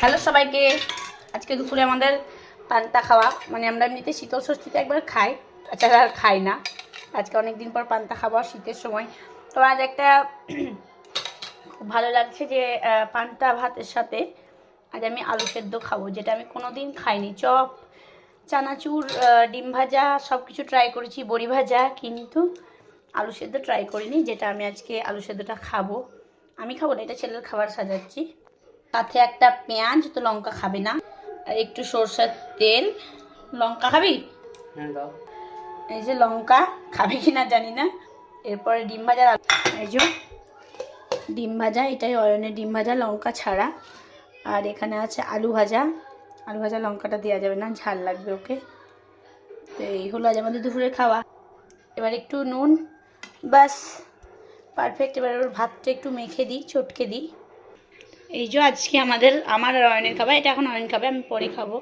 Hello সবাইকে। আজকে দুপুরে আমাদের পান্তা খাওয়া, মানে আমরা এমনিতে শীতল ষষ্ঠীতে একবার খাই, তাছাড়া আর খাই না। আজকে অনেক দিন পর পান্তা খাওয়া শীতের সময়। তো আজ একটা খুব ভালো লাগছে যে পান্তা ভাতের সাথে আজ আমি আলু সেদ্ধ খাবো, যেটা আমি কোনো দিন খাইনি। চপ, চানাচুর, ডিম ভাজা সব কিছু ট্রাই করেছি, বড়ি ভাজা, কিন্তু আলু সেদ্ধ ট্রাই করিনি, যেটা আমি আজকে আলু সেদ্ধটা খাবো। আমি খাবো না, এটা ছেলের খাবার সাজাচ্ছি। সাথে একটা পেঁয়াজ, তো লঙ্কা খাবে না, আর একটু সরষের তেল। লঙ্কা খাবি? হ্যাঁ দাও। এই যে লঙ্কা খাবে কি না জানি না। এরপরে ডিম ভাজা, এই যে ডিম ভাজা, এটাই অয়নের ডিম ভাজা লঙ্কা ছাড়া। আর এখানে আছে আলু ভাজা। আলু ভাজা লঙ্কাটা দেওয়া যাবে না, ঝাল লাগবে ওকে। তো এই হলো আজ আমাদের দুপুরের খাওয়া। এবার একটু নুন, বাস পারফেক্ট। এবার ওর ভাতটা একটু মেখে দিই, চটকে দিই। এই যে আজকে আমার আর অয়নের খাবার, এটা এখন অয়ন খাবে, আমি পরে খাবো।